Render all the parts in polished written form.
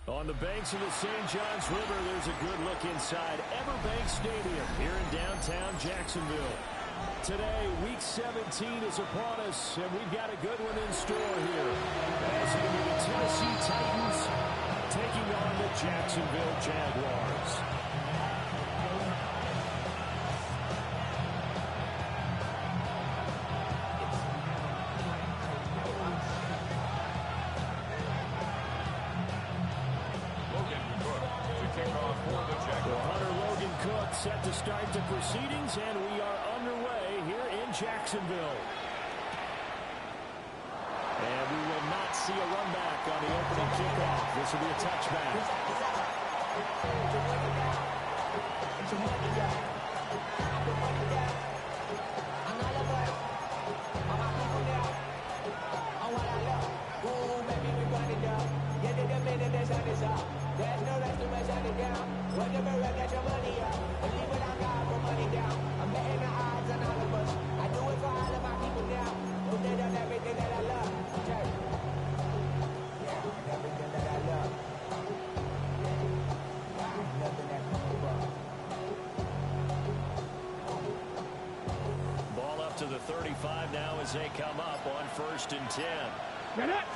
On the banks of the St. Johns River, there's a good look inside Everbank Stadium here in downtown Jacksonville. Today, Week 17 is upon us, and we've got a good one in store here. As it'll be the Tennessee Titans taking on the Jacksonville Jaguars. Set to start the proceedings, and we are underway here in Jacksonville. And we will not see a run back on the opening kickoff. This will be a touchback. There's no restoration down. Whatever I get your money up. And leave it on God for money down. I'm betting the odds on all of us. I do it for all of my people now. Who did on everything that I love. Okay. Yeah, everything that I love. Nothing that comes up. Ball up to the 35 now as they come up on 1st and 10. Get it!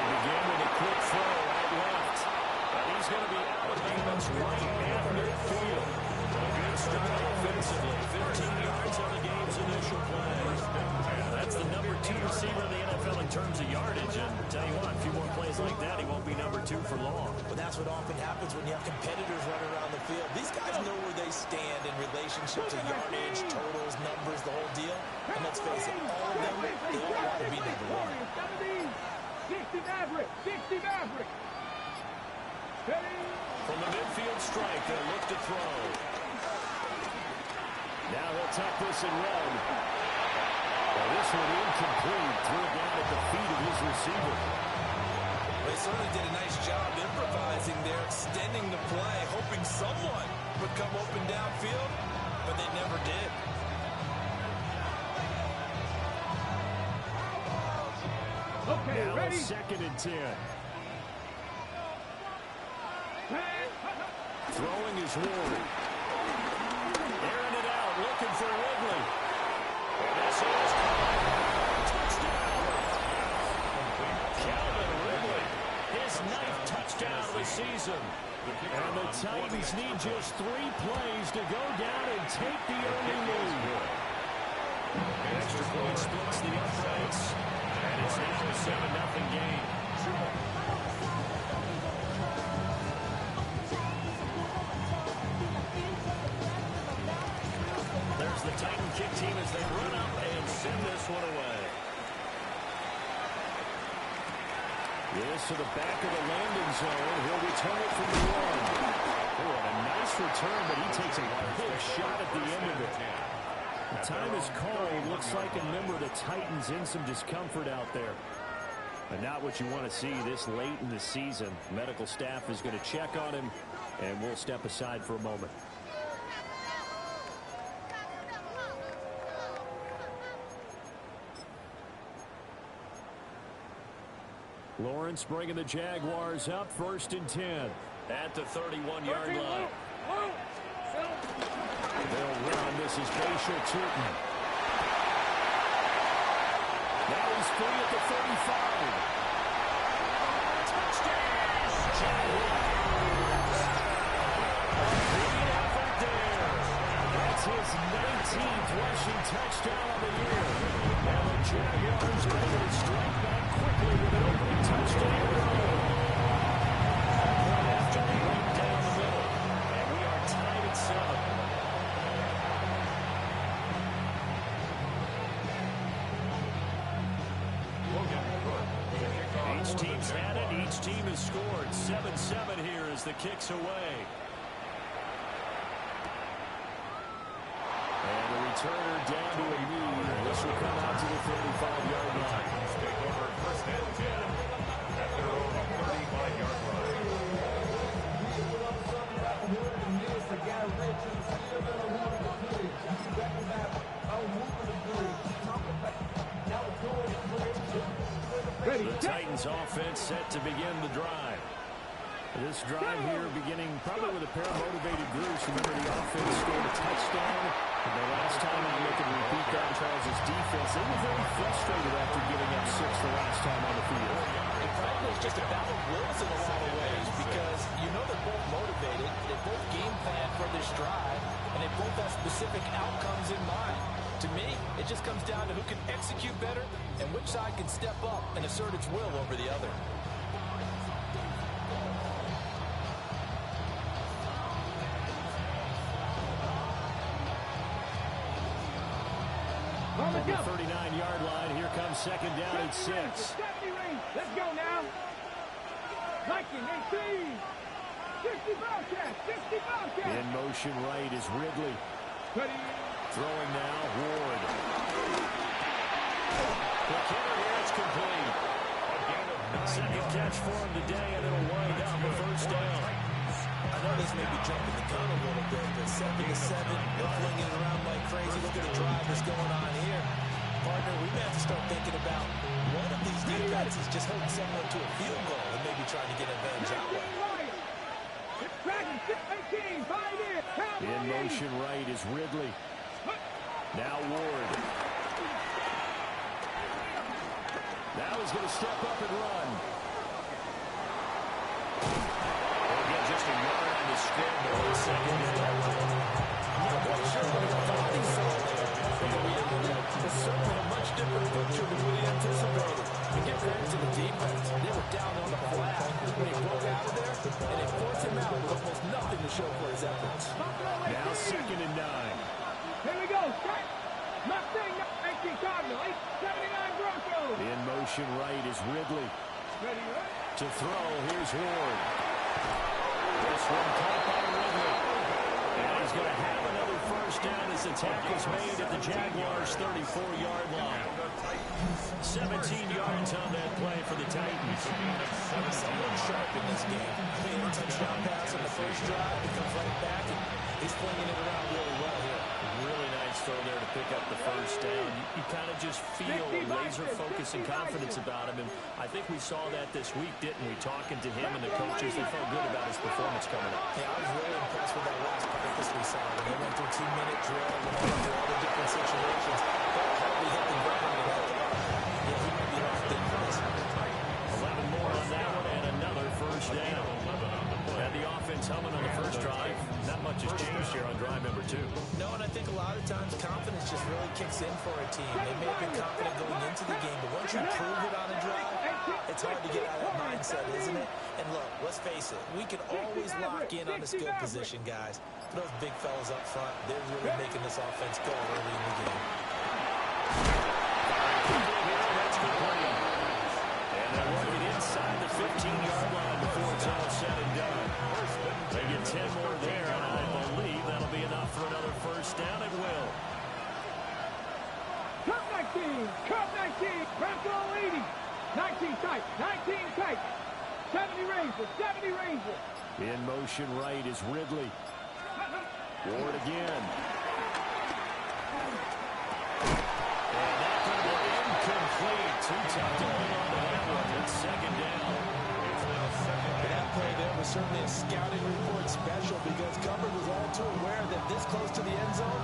Begin with a quick throw right left. And he's going to be out of bounds right at midfield. A good start offensively. 15 yards on the game's initial play. That's the number 2 receiver in the NFL in terms of yardage. And tell you what, a few more plays like that, he won't be number 2 for long. But that's what often happens when you have competitors running around the field. These guys know where they stand in relationship to yardage, totals, numbers, the whole deal. And let's face it, all of them, they all want to be number 1. 60 Maverick! 60 Maverick! Steady! From the midfield strike, they'll look to throw. Now he'll tuck this and run. Well, this one incomplete. Threw it down at the feet of his receiver. They certainly did a nice job improvising there, extending the play, hoping someone would come open downfield, but they never did. Okay, now ready? 2nd and 10. Throwing is Ward. Airing it out, looking for Ridley. This is touchdown. Calvin Ridley, his 9th touchdown of the season. And the Titans need just 3 plays to go down and take the early lead. Extra point splits the uprights. And it's now a 7-0 game. There's the Titan kick team as they run up and send this one away. This to the back of the landing zone. He'll return it from the 1. Oh, and a nice return, but he takes a big shot at the end of it. The time is called. Looks like a member of the Titans in some discomfort out there. And not what you want to see this late in the season. Medical staff is going to check on him, and we'll step aside for a moment. Lawrence bringing the Jaguars up 1st and 10 at the 31-yard line. They'll run. This is Bashir Tootin. Now he's free at the 35. Touchdown! Jaguars. Great effort there. That's his 19th rushing touchdown of the year. Now the Jaguars are able to strike back quickly with an opening touchdown. Right after they went down the middle. And we are tied at 7. Each team's had it. Each team has scored. 7-7 here as the kick's away. And the returner down to a knee. This will come out to the 35-yard line. Take over 1st and 10 at their own 35-yard line. The Titans Titans offense set to begin the drive. This drive here beginning probably with a pair of motivated groups. Remember, the offense scored a touchdown. And the last time I look at the repeat that Charles' defense, they were very frustrated after giving up 6 the last time on the field. And frankly, it's just a battle of wills in a lot of ways because you know they're both motivated, they both game plan for this drive, and they both have specific outcomes in mind. To me, it just comes down to who can execute better and which side can step up and assert its will over the other. On the 39-yard line, here comes second down and 6. 70 range. Let's go now. 19, 18. 60 Bobcat. 60 Bobcat. In motion right is Ridley. Ready. Throwing now, Ward. The kicker here, it's complete. Second catch for him today, and it'll wind up a first down. I know this may be jumping the gun a little bit, but 7-7, they're flinging it around like crazy. Look at the drive that's going on here. Partner, we may have to start thinking about one of these defenses just holding someone to a field goal and maybe trying to get advantage that way. In motion right is Ridley. Now Ward. Now he's going to step up and run. Again, just a yard on the scramble on second down. I'm not quite sure what he thought he saw there. But the reality is certainly a much different picture than what he anticipated. And get credit to the defense. They were down on the flat when he broke out of there, and they forced him out with almost nothing to show for his efforts. Now second and 9. Here we go. Set. Mustang 19 Cardinal. 79 Broncos. In motion right is Ridley. Ready, right? To throw, here's Ward. This one caught by Ridley. And he's going to have another first down as the tackle's made at the Jaguars' 34-yard line. 17 yards on that play for the Titans. Someone sharp in this game. He had a touchdown pass on the first drive. He comes right back, and he's flinging it around really well here. Really nice throw there to pick up the first down. You kind of just feel laser focus and confidence about him. And I think we saw that this week, didn't we? Talking to him and the coaches, they felt good about his performance coming up. Yeah, I was really impressed with that last practice we saw. When they went through 2-minute drill, when they went through all the different situations, that hardly hit the ground. And yeah, he might be locked in for this one. 11 more on that one and another first down. Had the offense humming on the first drive. Not much has changed here on drive number 2. No, and I think a lot of times confidence just really kicks in for a team. They may have been confident going into the game, but once you prove it on a drive, it's hard to get out of that mindset, isn't it? And look, let's face it, we can always lock in on the skill position, guys. But those big fellas up front, they're really making this offense go early in the game. That's complete. And they're working inside the 15-yard line before it's all said and done. They get 10 more there, and I believe that'll be enough for another first down. It will. Cup 19. Cup 19. Bronco 80. 19 tight. 19 tight. 70 Rangers. 70 Rangers. In motion right is Ridley. Ward again. And that could be incomplete. Too tough to hold on to that one. It's second down. That play there was certainly a scouting report special because Hubbard was all too aware that this close to the end zone,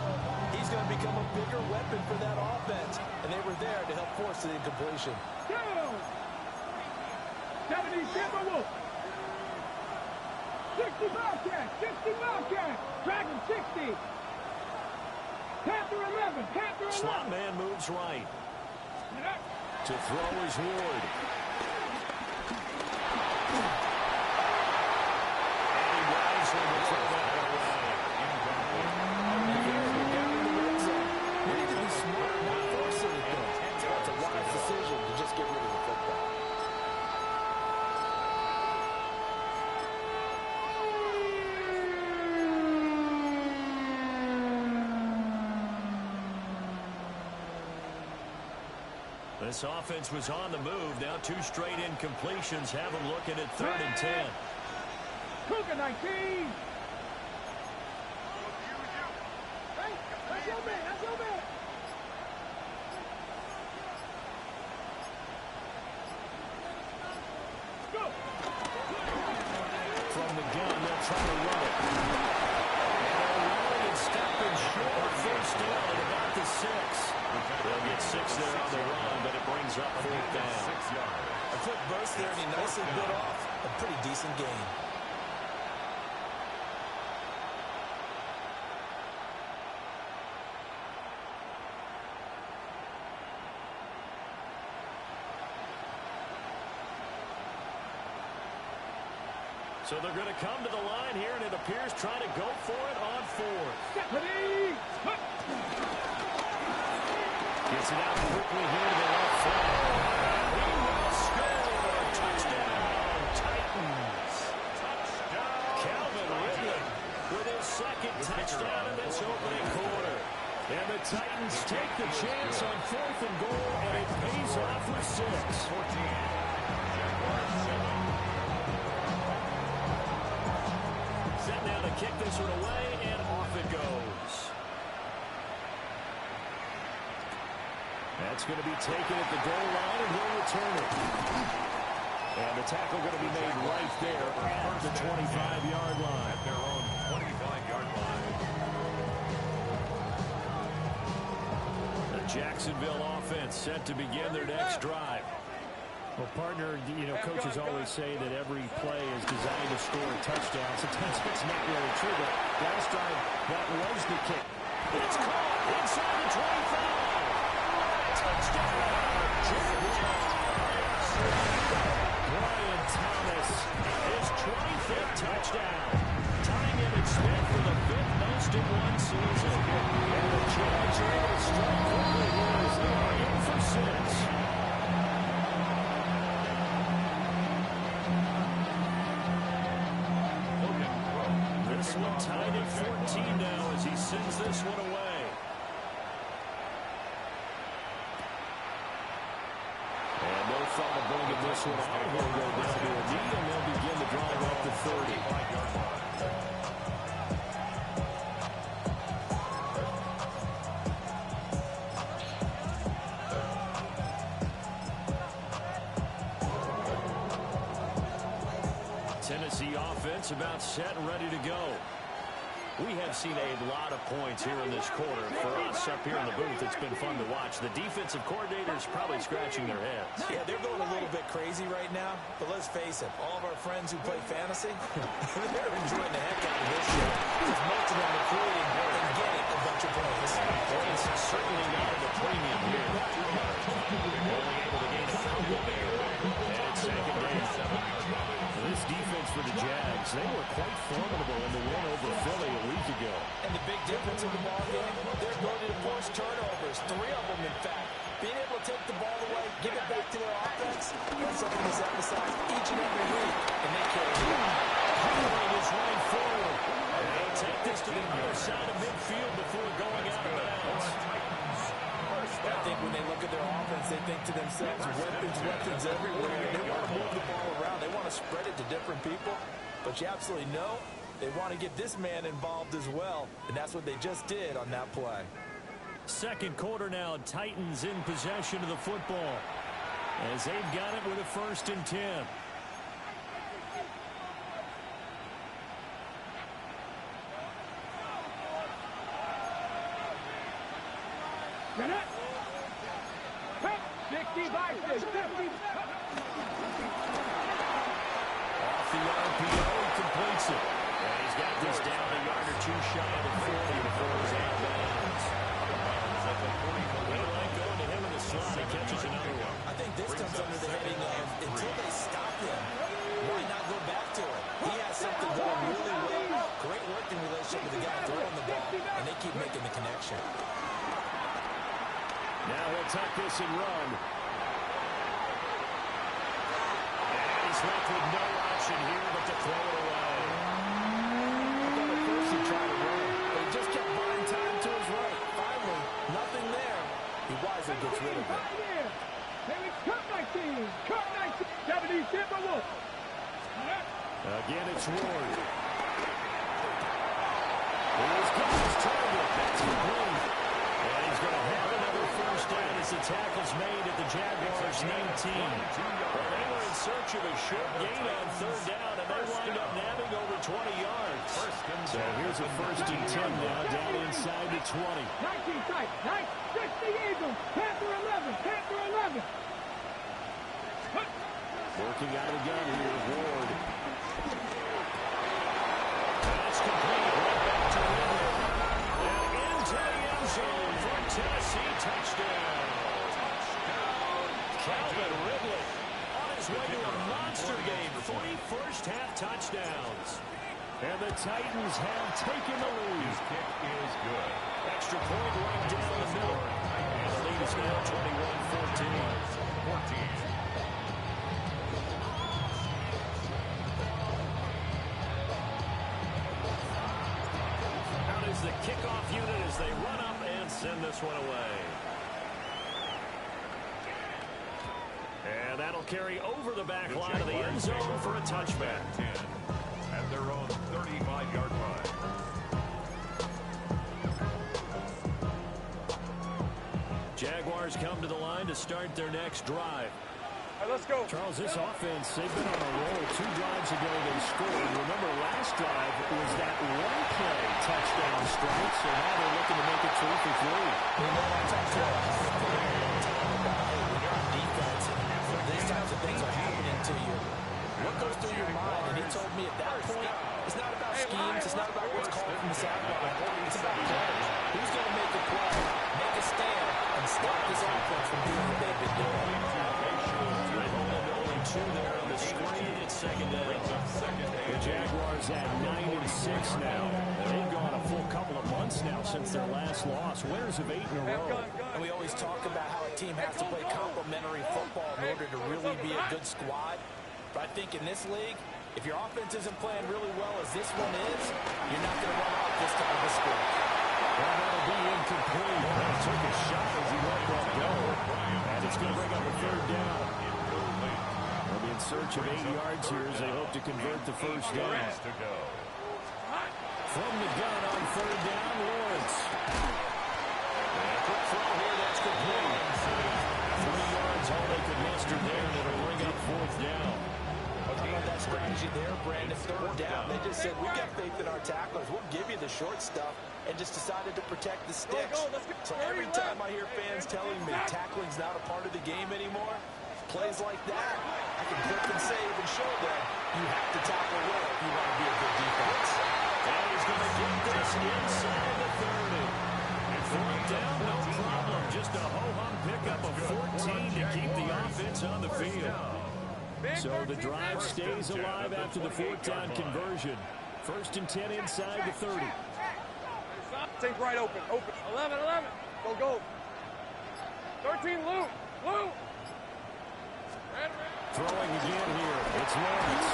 he's going to become a bigger weapon for that offense. And they were there to help force the incompletion. Down. 70 Timberwolves. 60 Bobcat. 60 Bobcat. Dragon 60. Panther 11. Panther 11. Slot man moves right. To throw is Ward. And he wisely will throw that one away. We're down in the red zone. We need to be smart, not force anything. That's a wise decision to just get rid of the football. This offense was on the move. Now 2 straight incompletions have them looking at 3rd and 10. Cougar 19. Hey, that's your man. That's your man. try to run it. And they're rolling and stopping short. First down at about the 6. They'll get 6 there on the run, but it brings up 4th down. 6 yards. A quick burst there, and he nicely bit off a pretty decent gain. So they're going to come to the line here, and it appears trying to go for it on 4th. Gets it out quickly here to the left side. He will score. Touchdown, Titans. Touchdown. Calvin Ridley with his 2nd touchdown in this opening quarter. And the Titans take the chance on 4th and goal, and it pays off with 6. 14. Set now to kick this one away, and off it goes. That's going to be taken at the goal line, and he'll return it. And the tackle going to be made right there at the 25-yard line. At their own 25-yard line. The Jacksonville offense set to begin their next drive. Well, partner, you know, coaches always say that every play is designed to score a touchdown. Sometimes it's not really true, but last drive, that was the kick. It's caught inside the 25. Touchdown, Jags. Brian Thomas, his 25th touchdown. Tying Emmitt Smith for the 5th most in one season. And the Jags are able to strike quickly here as they are in for 6. Tied at 14 now as he sends this one away. And no thought of bringing this one out. He'll go down to a knee, and they'll begin the drive up to 30. Tennessee offense about set and ready to go. We have seen a lot of points here in this quarter. For us up here in the booth, it's been fun to watch. The defensive coordinators probably scratching their heads. Yeah, they're going a little bit crazy right now. But let's face it, all of our friends who play fantasy, they're enjoying the heck out of this show. Because most of them are creating and getting a bunch of points. Points certainly not at a premium here. Only able to gain a couple there. And it's 2nd down. This defense for the Jags, they were quite formidable in the win over Philly a week ago. And the big difference in the ball game, their ability to force turnovers, 3 of them in fact. Being able to take the ball away, give it back to their offense, that's something that's emphasized each and every week, and they carry it out. Henry is running forward. And they'll take this to the near side of midfield before going out of bounds. I think when they look at their offense, they think to themselves, weapons everywhere. They want to move the ball around. They want to spread it to different people. But you absolutely know they want to get this man involved as well. And that's what they just did on that play. 2nd quarter now, Titans in possession of the football as they've got it with a 1st and 10. Get it. 65, 50. Off the RPO, he completes it. And he's got this down a yard or 2 shy of the 40 before he's out of bounds. They like going to him in the slot. He catches another one. I think this comes under the heading of until they stop him, why not go back to it? He has something going really well. Great working relationship with the guy throwing the ball, and they keep making the connection. Now he'll tuck this and run. And he's left with no option here but to throw it away. I thought at first he tried to run, but he just kept buying time to his right. Finally, nothing there. He wisely gets rid of it. Cut 19. Cut 19. 70 Timberwolves. Again, it's Ward. Here's Gibbs' target. That's complete. And he's going to have another 1st down as the tackle's made at the Jaguars 19. Well, they were in search of a short gain on third down, and they wind up nabbing over 20 yards. So here's a 1st and 10 now, down inside the 20. 19 tight, 60 Eagles, Panther 11, Panther 11. Working out of the gun here, Ward. That's complete. Right back to Ridley. And into the end zone for a Tennessee touchdown. Calvin Ridley on his way to a monster game. 3 first-half touchdowns. And the Titans have taken the lead. His kick is good. Extra point right down the middle. And the lead is now 21-14. Out is the kickoff unit as they run up and send this one away. And that'll carry over the back line of the end zone for a touchback. 10 at their own 35-yard line. Jaguars come to the line to start their next drive. All right, let's go. Charles, this offense, they've been on a roll. 2 drives ago they scored. Remember, last drive was that one-play touchdown strike, so now they're looking to make it 3 for 3. You know, I talked to a time about, hey, when you're on defense and these types of things are happening to you, what goes through your mind? And he told me at that point, it's not about schemes, it's not about what's called from the sideline. It's about players. Who's going to make a play, make a stand, and stop this offense from doing what they've been doing? Only 2 there on the screen. It's second down. The Jaguars at 9-6 now. They've gone a full couple of months now since their last loss. Winners of 8 in a row. And we always talk about how a team has to play complementary football in order to really be a good squad. But I think in this league, if your offense isn't playing really well as this one is, you're not going to run off this type of a score. Well, that'll be incomplete. He took a shot as he let that go. And it's going to bring up a 3rd down. They'll be in search of 8 yards here as they hope to convert the first down. From the gun on 3rd down, Lawrence. And a quick throw here, that's complete. 3 yards, all they could muster there, and it'll bring up 4th down. I love that strategy there, Brandon. 3rd down. They just said, we got faith in our tacklers. We'll give you the short stuff, and just decided to protect the sticks. So every time I hear fans telling me tackling's not a part of the game anymore, plays like that, I can click and save and show them you have to tackle well if you want to be a good defense. And he's going to get this inside the 30. 4th down, no problem. Just a ho-hum pickup of 14 to keep the offense on the field. So the drive stays alive after the 4th down conversion. 1st and 10 inside the 30. Take right open. 11. Go. 13, Lou. Throwing again here. It's Lawrence.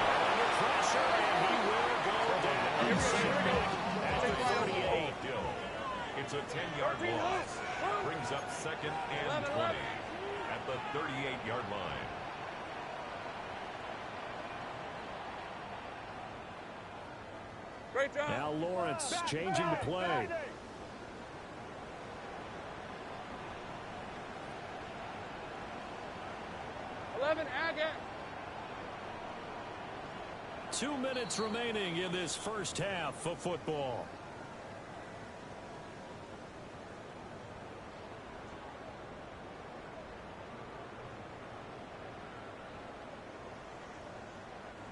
Under pressure, and he will go down. Set back at the 38. It's a 10-yard loss. Brings up 2nd and 20 at the 38-yard line. Great job. Now Lawrence changing the play. Agate. 2 minutes remaining in this first half of football.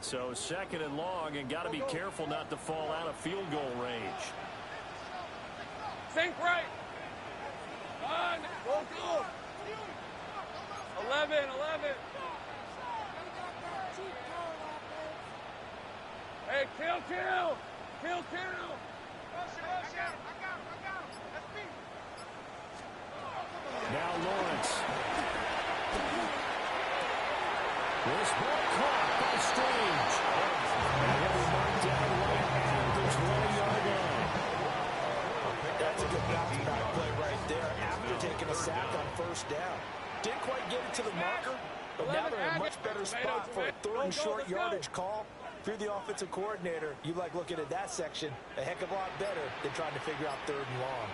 So 2nd and long, and got to be careful not to fall out of field goal range. Sink right. 11. Hey, kill. Now Lawrence. This ball caught by Strange. And he'll be marked down right at the 20-yard line. That's a good bounce-back play right there after taking a sack on 1st down. Didn't quite get it to the marker, but now they're in a much better spot for a 3rd and short yardage call. If you're the offensive coordinator, you like looking at that section a heck of a lot better than trying to figure out 3rd and long.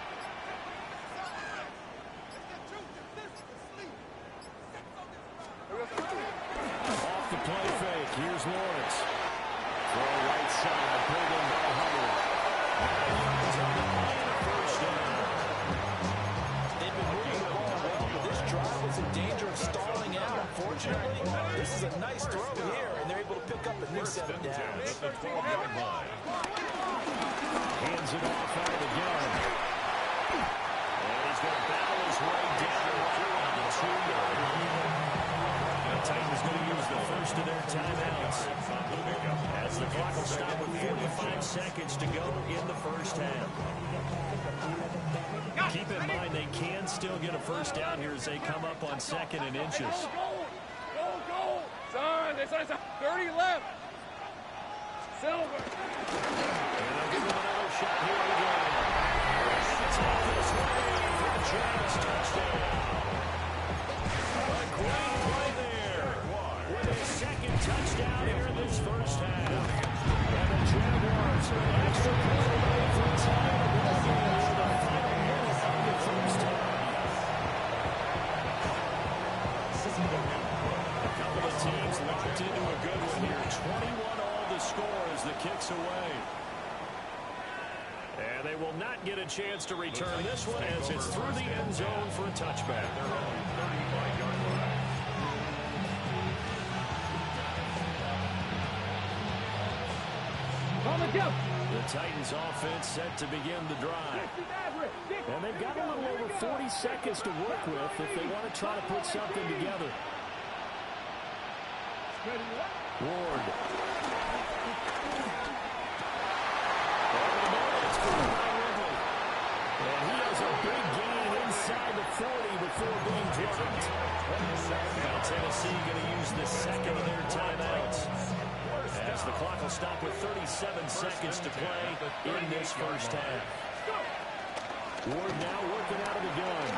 is a nice throw here, and they're able to pick up a new set of downs. At the 12-yard line. Hands it off out of the gun. And he's going to battle his way down on the 2-yard line. The Titans going to use the first of their timeouts as the clock will stop with 45 seconds to go in the first half. Keep in mind they can still get a first down here as they come up on 2nd and inches. Go! Son, there's 30 left. Silver. And they'll give him another shot here again. It's off this way for the Jags touchdown. A great play there with a second touchdown here in this first half. And the Jaguars are an extra point away from tying the ball game for the final minute of the first half. A couple of teams locked into a good one here. 21 all the score as the kick's away. And they will not get a chance to return this one as it's through the end zone for a touchback. The Titans offense set to begin the drive. And they've got a little over 40 seconds to work with if they want to try to put something together. Ward. And he has a big gain inside the 40 before being dropped. Now Tennessee going to use the second of their timeouts as the clock will stop with 37 seconds to play in this first half. Ward now working out of the gun.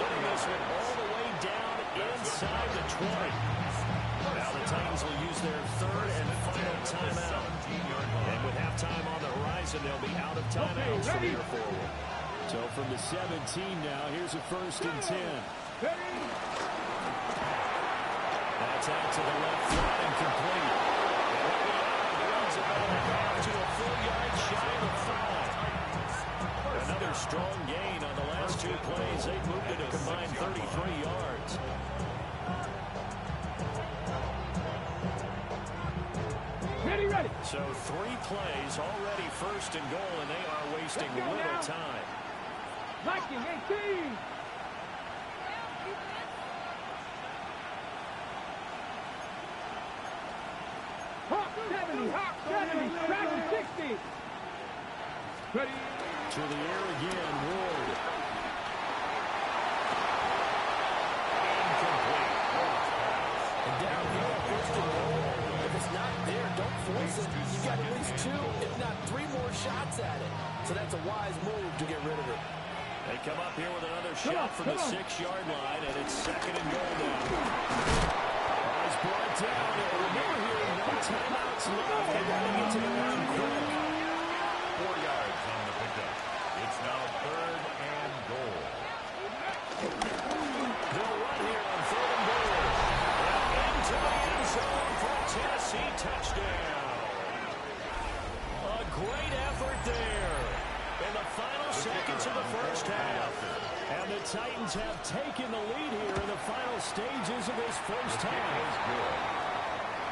Getting this one all the way down inside the 20. Now the Titans will use their third and final timeout. And with halftime on the horizon, they'll be out of timeouts from here forward. So from the 17 now, here's a 1st and 10. That's out to the left flat and complete. Brings it back to a full yard shy of 5. Another strong gain on the last 2 plays. They moved it a combined 33 yards. Ready. So 3 plays already 1st and goal, and they are wasting little time. Viking 18. Hawk 70, Dragon 60. Ready. To the air again, Ward. Incomplete. And down here, 1st and goal. If it's not there, don't force it. You've got at least 2, if not 3 more shots at it. So that's a wise move to get rid of it. They come up here with another shot from the 6-yard line, and it's 2nd and goal now. He's brought down. Remember here, no timeouts left. They got to get to the line quick. 4 yards on the pickup. It's now 3rd and goal. They'll run here on 3rd and goal. And into the end zone for a Tennessee touchdown. A great effort there in the final seconds of the first half. And the Titans have taken the lead here in the final stages of this first half.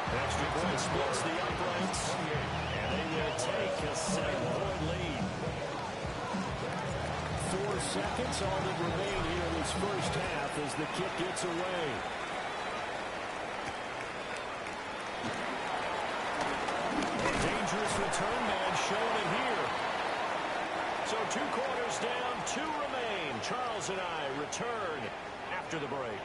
Extra point splits the uprights, and they will take a 7-point lead. 4 seconds all that remain here in this first half as the kick gets away. A dangerous return man showing it here. So 2 quarters down, 2 remain. Charles and I return after the break.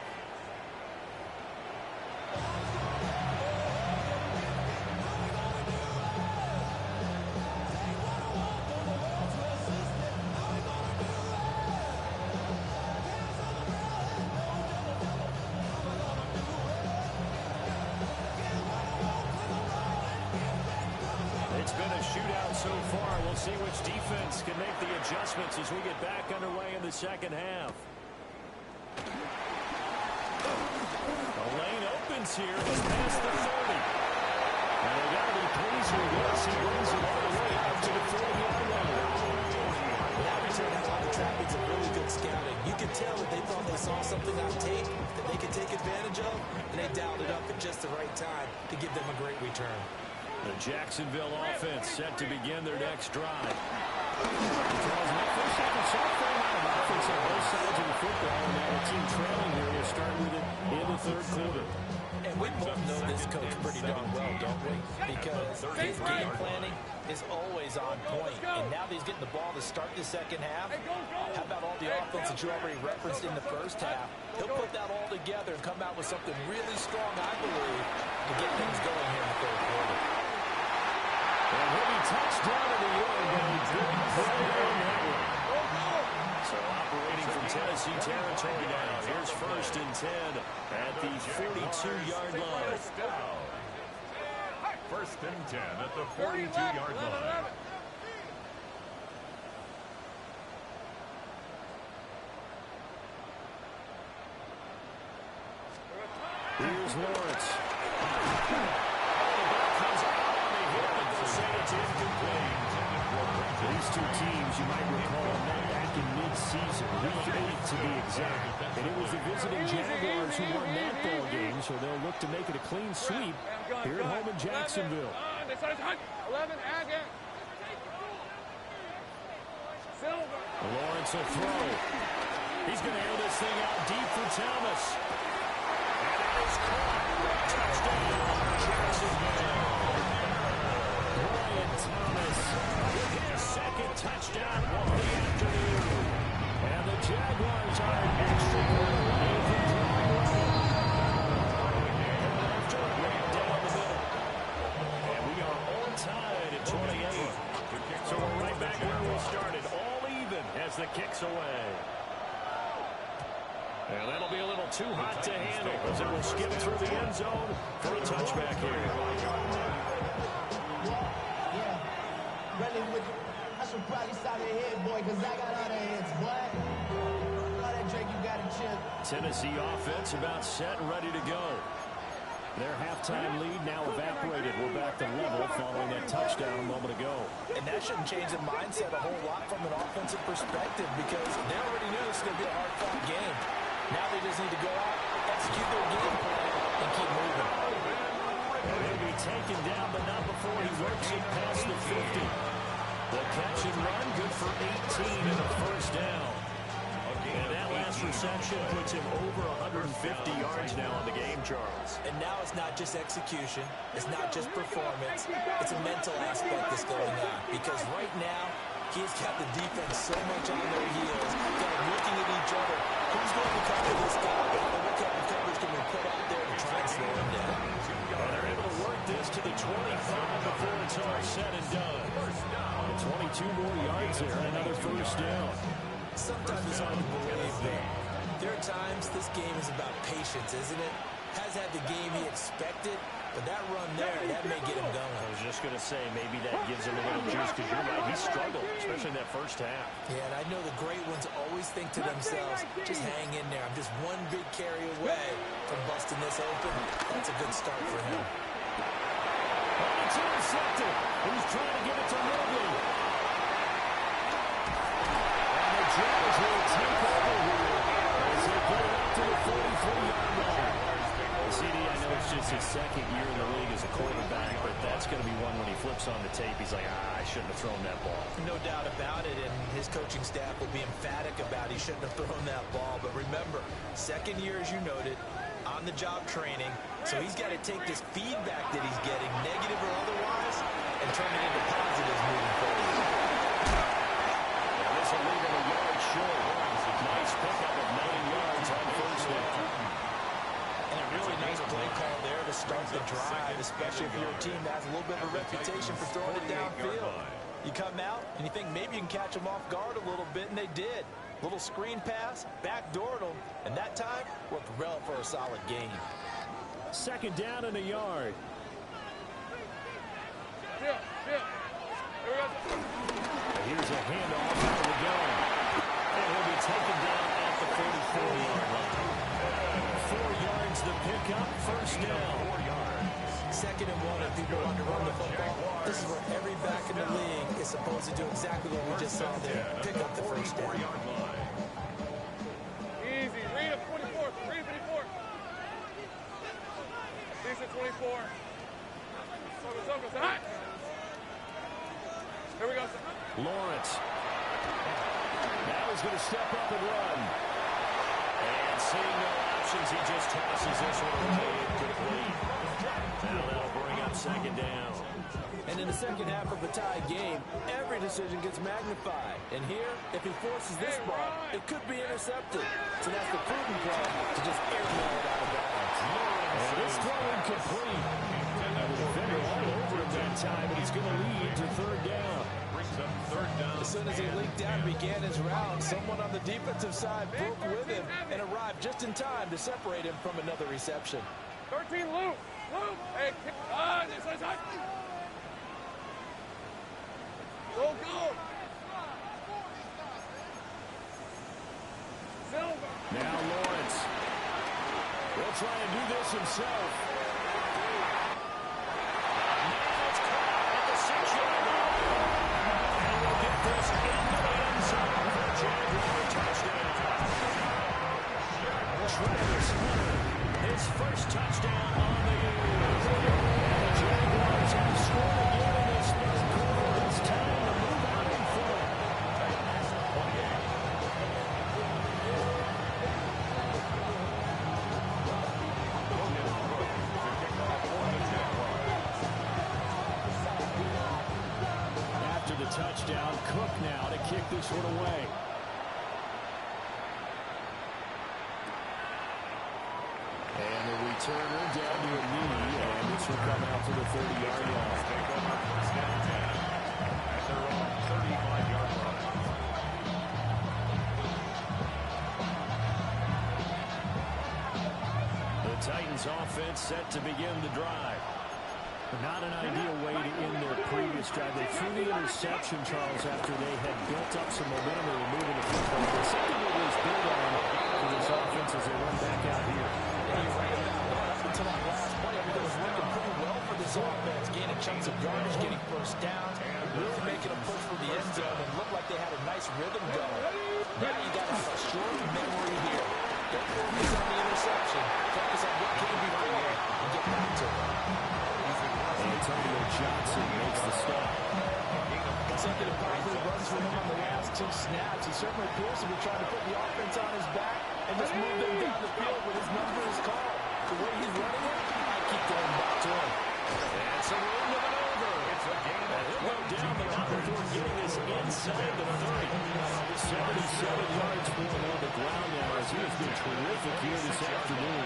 It's been a shootout so far. We'll see which defense can make the adjustments as we get back underway in the second half. The lane opens here. He's past the 30. And they got to be pleased with this. He brings it all the way up to the 40-yard line. That was return had all the trappings of really good scouting. You could tell that they thought they saw something on tape that they could take advantage of, and they dialed it up at just the right time to give them a great return. The Jacksonville offense set to begin their next drive. First half and soft frame out of offense on both sides of the football, and now the team trailing here will start with it in the third quarter. And we both know this coach pretty darn well, don't we? Because his game planning is always on point. And now that he's getting the ball to start the second half, how about all the offense that you already referenced in the first half? He'll put that all together and come out with something really strong, I believe, to get things going here in the third quarter. And he'll be touchdown in the end, and he did play on that one. So operating from Tennessee territory now. Here's 1st and 10 at the 42-yard line. First and 10 at the 42-yard line. Here's Lawrence. The ball comes out on the hit, but they'll say it's incomplete. These two teams, you might recall, met back in mid-season, week 8 to be exact. And it was the visiting Jaguars who won that ball game, so they'll look to make it a clean sweep here at home in Jacksonville. 11, again. Silver. Lawrence will throw. He's going to air this thing out deep for Thomas. And it is caught. Touchdown, Jacksonville. Brian Thomas with his second touchdown of the afternoon. And the Jaguars are an extra point away from drawing level. After a break down the middle. And we are on tied at 28. So we're right back where we started. All even as the kick's away. And that'll be a little too hot to handle as it will skip through the end zone for a touchback here. Running with you. I should probably stop your head, boy, because I got all the hits, boy. All that drink you got to chill. Tennessee offense about set and ready to go. Their halftime lead now evaporated. We're back to level following that touchdown a moment ago. And that shouldn't change the mindset a whole lot from an offensive perspective because they already knew this was going to be a hard-fought game. Now they just need to go out, execute their game plan, and keep moving. He'll be taken down, but not before he works it past the 50. The catch and run, good for 18 and a first down. And that last reception puts him over 150 yards now on the game, Charles. And now it's not just execution. It's not just performance. It's a mental aspect that's going on. Because right now, he's got the defense so much on their heels. They're looking at each other. Who's going to cover this guy? And what kind of coverage can we put out there to try and slow him down? And they're able to work this to the 25 before it's all said and done. 22 more yards there, another first down. Sometimes it's hard to believe that there are times this game is about patience, isn't it? Has had the game he expected, but that run there, that may get him going. I was just going to say, maybe that gives him a little juice because you're right, he struggled, especially in that first half. Yeah, and I know the great ones always think to themselves, just hang in there. I'm just one big carry away from busting this open. That's a good start for him. And it's intercepted. He's trying to give it to Mobley. And the Jags will take over here as they get it up to the 43-yard line. CD, I know it's just his second year in the league as a quarterback, but that's going to be one when he flips on the tape, he's like, I shouldn't have thrown that ball. No doubt about it, and his coaching staff will be emphatic about he shouldn't have thrown that ball. But remember, second year, as you noted, on-the-job training, so he's got to take this feedback that he's getting, negative or otherwise, and turn it into positives moving forward. And this will leave him a yard short. Nice pickup of 9 yards on first down. And a really nice play call there to start the drive, especially if you're a team that has a little bit of a reputation for throwing it downfield. You come out, and you think maybe you can catch them off guard a little bit, and they did. Little screen pass, backdoored them, and that time worked well for a solid gain. Second down and a yard. Here's a handoff out of the gun. And he'll be taken down at the 44-yard line. 4 yards the pickup, first down. 4 yards. 2nd and 1 and people want to run the football. This is where every back in the league is supposed to do exactly what we just saw there. Pick up the first down. Easy. Read it 24. Read it 54. Decent 24. Focus. All right. Here we go. Lawrence. Now he's going to step up and run. And seeing no options, he just tosses this one away incomplete. Now that'll bring up 2nd down. And in the second half of a tie game, every decision gets magnified. And here, if he forces this ball, it could be intercepted. So that's the prudent play to just airmail it out of bounds. And this throw incomplete. The defender all over him that time, and he's going to lead to 3rd down. Brings up 3rd down. As soon as he leaked out and began his route, someone on the defensive side broke with him and arrived just in time to separate him from another reception. 13, Luke. Hey, this side. Go. Silver. Now Lawrence will try and do this himself. Now it's caught at the 6-yard line. And we'll get this into the end zone for a Jaguar touchdown. Travis Hunter, his first touchdown on the year. And the Jaguars have scored again in this 3rd quarter. It's time to move on in front. After the touchdown, Cook now to kick this one away. And the returner down to a knee, and this will come out to the 30-yard line. Take over 1st and 10 at their own 35-yard line. The Titans offense set to begin the drive. Not an ideal way to end their previous drive. They threw the interception, Charles, after they had built up some momentum and were moving the football. But something that was built on for this offense as they run back out here. Up until that last play, everything was working pretty well for this offense, gaining chunks of yardage, getting first down, really making a push for the end zone, and looked like they had a nice rhythm going. Now you got to have a short memory here. Don't focus on the interception. Focus on what came before and get back to it. Antonio Johnson makes the stop. Consecutive positive runs for him on the last 2 snaps. He certainly appears to be trying to put the offense on his back and just move them down the field when his number is called. The way he's running it, I keep going back to him. That's a run to the over. It's a game. He'll go down the line before getting this inside the 30. 77 yards for him on the ground now as he has been terrific here this afternoon.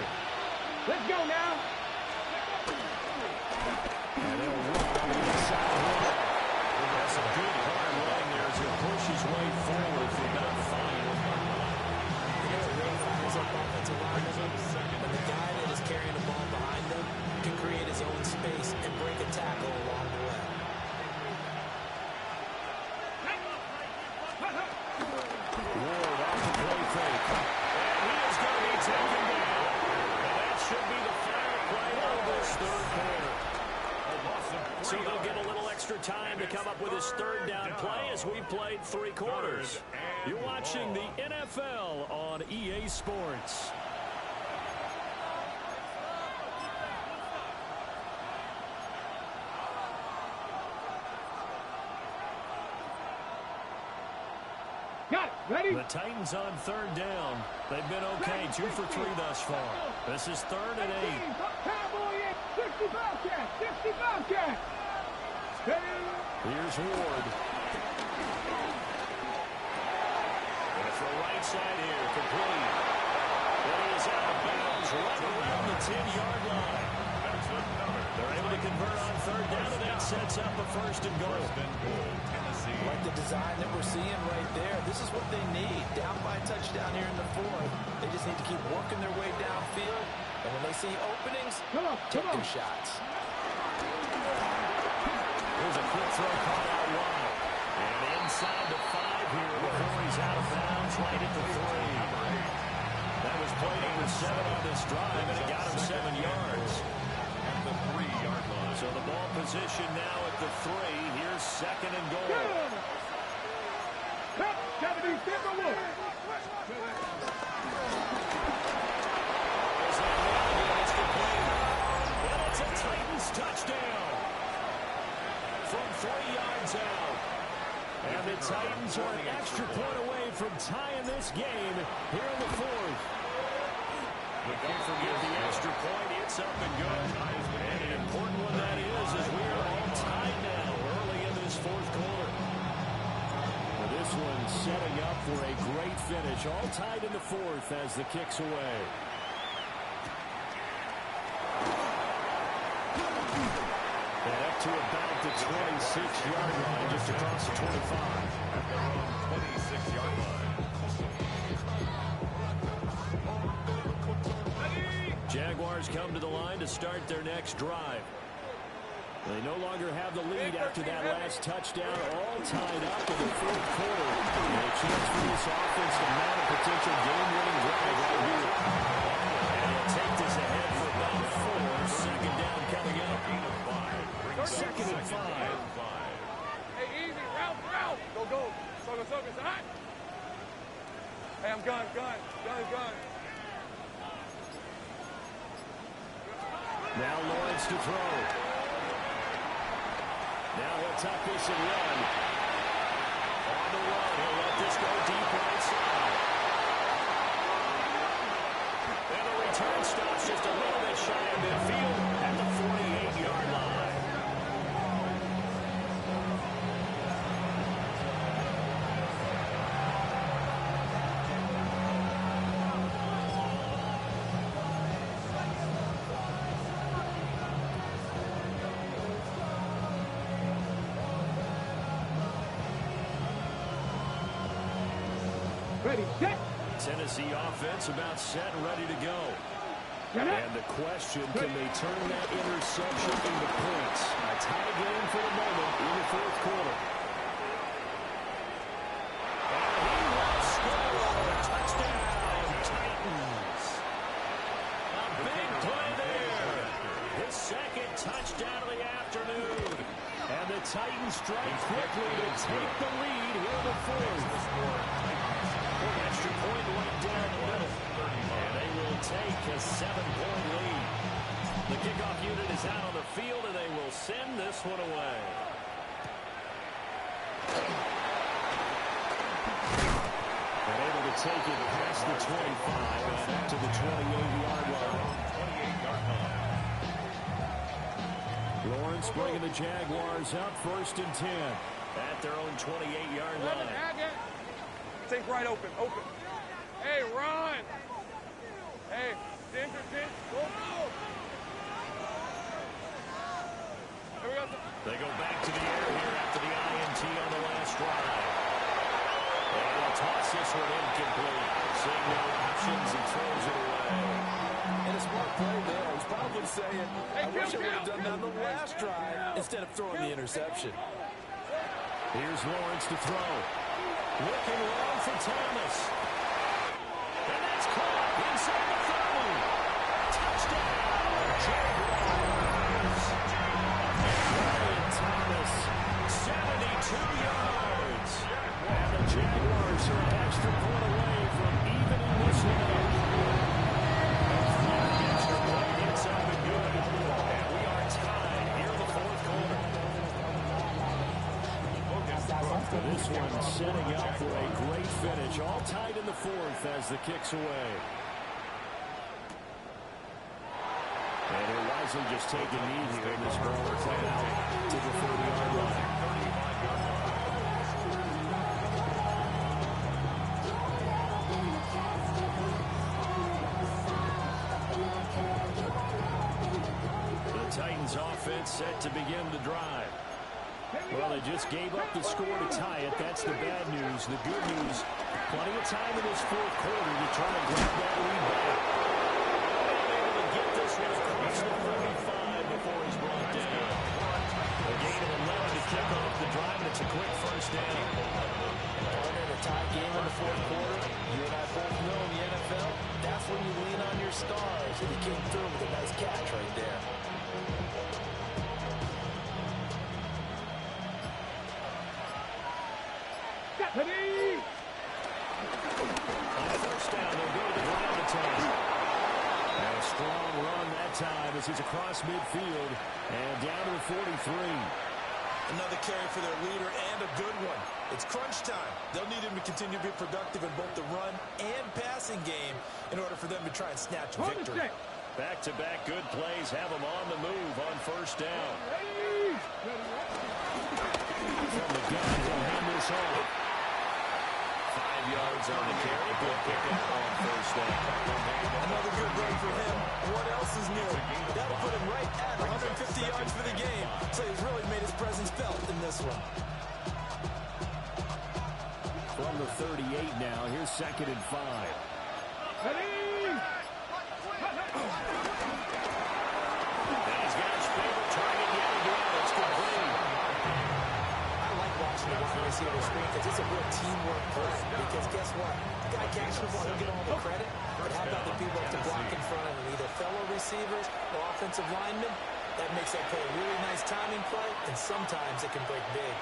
Let's go now. And they'll run on the inside line. That's a good hard line there as he pushes his way forward for about 5. You know what really fires up offensive linemen? When the guy that is carrying the ball behind them can create his own space and break a tackle along the way. Ward off the play fake. And he is going to be taken down. And that should be the final play of this 3rd quarter. So they'll get a little extra time to come up with his 3rd down play as we played 3 quarters. You're watching the NFL on EA Sports. Got it. Ready? The Titans on 3rd down. They've been okay, 2 for 3 thus far. This is 3rd and 8. Cowboy in. 65 cat. 65 cat. Here's Ward. And it's the right side here, complete. But he is out of bounds right around the 10-yard line. They're able to convert on 3rd down, and that sets up a 1st and goal. Like the design that we're seeing right there. This is what they need. Down by a touchdown here in the 4th. They just need to keep working their way downfield. And when they see openings, take their shots. Here's a quick throw caught out wide. And inside the 5 here before he's out of bounds right at the 3. That was played over 7 on this drive, and it got him 7 yards. At the 3-yard So the ball position now at the 3. Here's second and goal. It's a Titans touchdown from 3 yards out. And the Titans are an extra point away from tying this game here in the 4th. Don't forget the extra point. It's up and good. And an important one that is, as we are all tied now early in this 4th quarter. Well, this one setting up for a great finish. All tied in the 4th as the kick's away. And up to about the 26-yard line, just across the 25. At their own 26-yard line. Jaguars come to the line to start their next drive. They no longer have the lead after that last touchdown, all tied up in the 4th quarter. And a chance for this offense to mount a potential game-winning drive right here. And they'll take this ahead for about 4. Second down coming up. 2nd and 5. Hey, easy, route. Go. Soga, side. Hey, I'm gun. Now Lawrence to throw. Now he'll tuck this and run. On the run, he'll let this go deep right side. And the return stops just a little bit shy of midfield at the 48-yard line. Ready, set. Tennessee offense about set and ready to go. And the question, can they turn that interception into points? A tie game for the moment in the 4th quarter. And he will score. Touchdown, Titans. A big play there. His 2nd touchdown of the afternoon. And the Titans strike quickly to take the lead here in the 4th. Extra point right down the middle. And they will take a 7-point lead. The kickoff unit is out on the field, and they will send this one away. And able to take it past the 25 and up to the 28-yard line. Lawrence bringing the Jaguars up 1st and 10 at their own 28-yard line. Think right open. Hey, run. Hey, Ginger, go. There we go. They go back to the air here after the INT on the last drive. And they'll toss this one incomplete. Seeing no options, he throws it away. And a smart play there. He's probably saying, I wish I would have done that on the last drive instead of throwing the interception. Here's Lawrence to throw. Looking long for Thomas. And that's caught inside the 30. Touchdown, Jaguars. Ryan Thomas, 72 yards. And the Jaguars are an extra point away from evening this one up. The extra point gets up and good. And we are tied here in the 4th quarter. This one setting up for a great finish. All tied in the 4th as the kick's away. And they're wisely just taking knee here in this ball play out to the 30-yard line. The Titans offense set to begin the drive. Well, they just gave up the score to tie it. That's the bad news. The good news, plenty of time in this 4th quarter to try to grab that lead back. Able to get this one across the 35 before he's brought down. A gain of 11 to kick off the drive, and it's a quick 1st down. Partner in a tie game in the 4th quarter. You and I both know in the NFL, that's when you lean on your stars. And he came through with a nice catch right there. Stephanie! On first down, they'll go to the ground attack. And a strong run that time as he's across midfield and down to the 43. Another carry for their leader and a good one. It's crunch time. They'll need him to continue to be productive in both the run and passing game in order for them to try and snatch a victory. Back-to-back good plays have him on the move on first down. From the gun, he'll hand this off. 5 yards on the carry. Good pickup on first down. Another good run for him. What else is new? That'll put him right at 150 yards for the game. So he's really made his presence felt in this one. From the 38 now, here's 2nd and 5. And he's got his favorite target yet again. It's complete. I like watching the wide receiver screen because it's a real teamwork play. Because guess what? The guy catching the ball, he'll get all the credit. But how about the people that have to block in front of him? Either fellow receivers or offensive linemen. That makes that play a really nice timing play, and sometimes it can break big.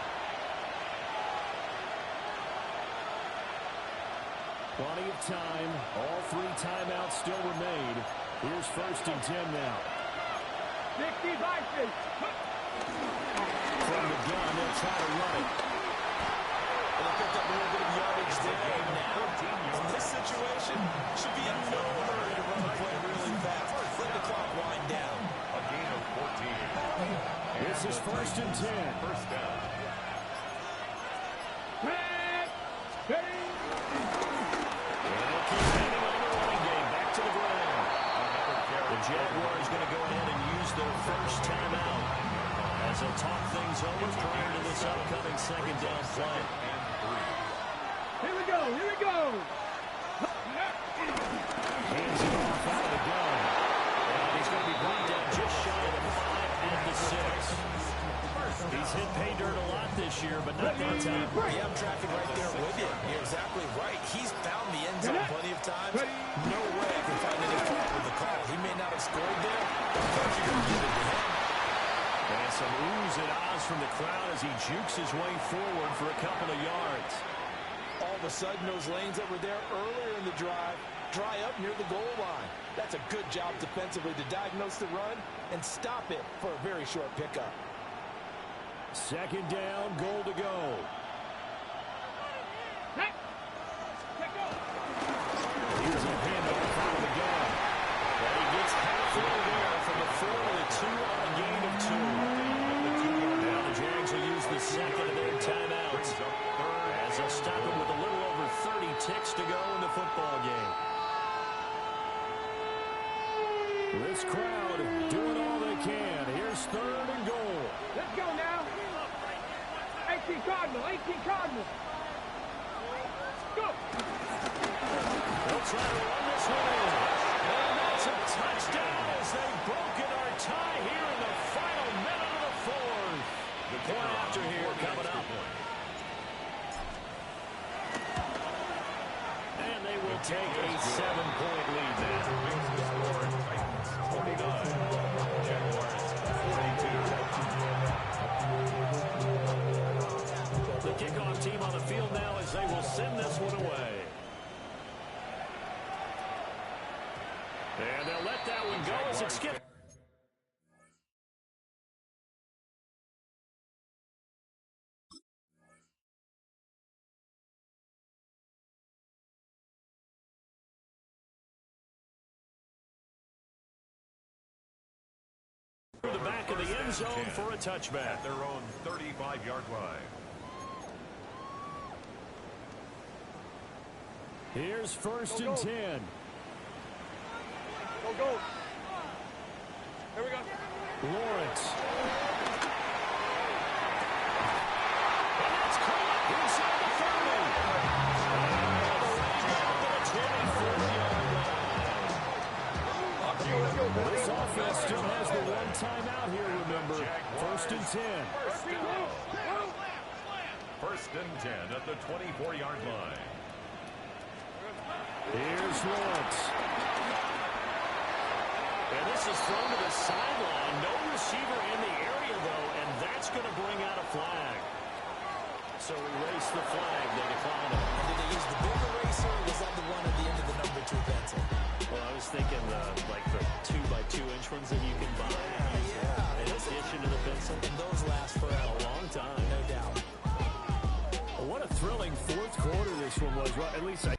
Plenty of time. All 3 timeouts still remain. Here's 1st and 10 now. 65 feet. From the gun, they'll try to run it. And they picked up a little bit of yardage there. Now, in this situation, should be in no hurry to run the play really fast. Let the clock wind down. A gain of 14. This is 1st and 10. First down. The Jaguars going to go ahead and use their first timeout as they'll talk things over prior to this upcoming 2nd down play. Here we go, here we go. Hands it off out of the gun. And he's going to be brought down just shy of the 5 at the 6. He's hit pay dirt a lot this year, but not that time. Yeah, I'm tracking right there with you. You're exactly right. He's found the end zone plenty of times. No way I can find any fault with the call. He may not have scored there, but I'm going to give it to him. And some oohs and ahs from the crowd as he jukes his way forward for a couple of yards. All of a sudden, those lanes that were there earlier in the drive dry up near the goal line. That's a good job defensively to diagnose the run and stop it for a very short pickup. 2nd down, goal to go. Here's a handoff out of the gun. And he gets halfway there from the 4 to the 2 on a gain of 2. Now the Jags will use the 2nd of their timeouts as they'll stop him with a little over 30 ticks to go in the football game. This crowd doing all they can. Here's 3rd and goal. Let's go now. 18 Cardinal, 18 Cardinal. Go. They'll try to run this one in. And that's a touchdown as they've broken our tie here in the final minute of the 4th. The point after here coming up. And they will take a 7-point lead now. 49. Jaguars 42. The kickoff team on the field now as they will send this one away. And they'll let that one go as it skips. Through the back of the end zone for a touchback. At their own 35-yard line. Here's 1st and 10. Go, go. Here we go. Lawrence. And that's caught up inside the 30. This offense still has the one timeout here, remember. 1st and 10. First and 10 at the 24-yard line. Here's Lawrence. And this is thrown to the sideline. No receiver in the area, though, and that's going to bring out a flag. So erase the flag. They decline it. And did they use the big eraser, or was that the one at the end of the number 2 pencil? Well, I was thinking like the 2x2-inch ones that you can buy. Yeah. In addition to the pencil. And those last forever. A long time. No doubt. What a thrilling fourth quarter this one was. Well, at least I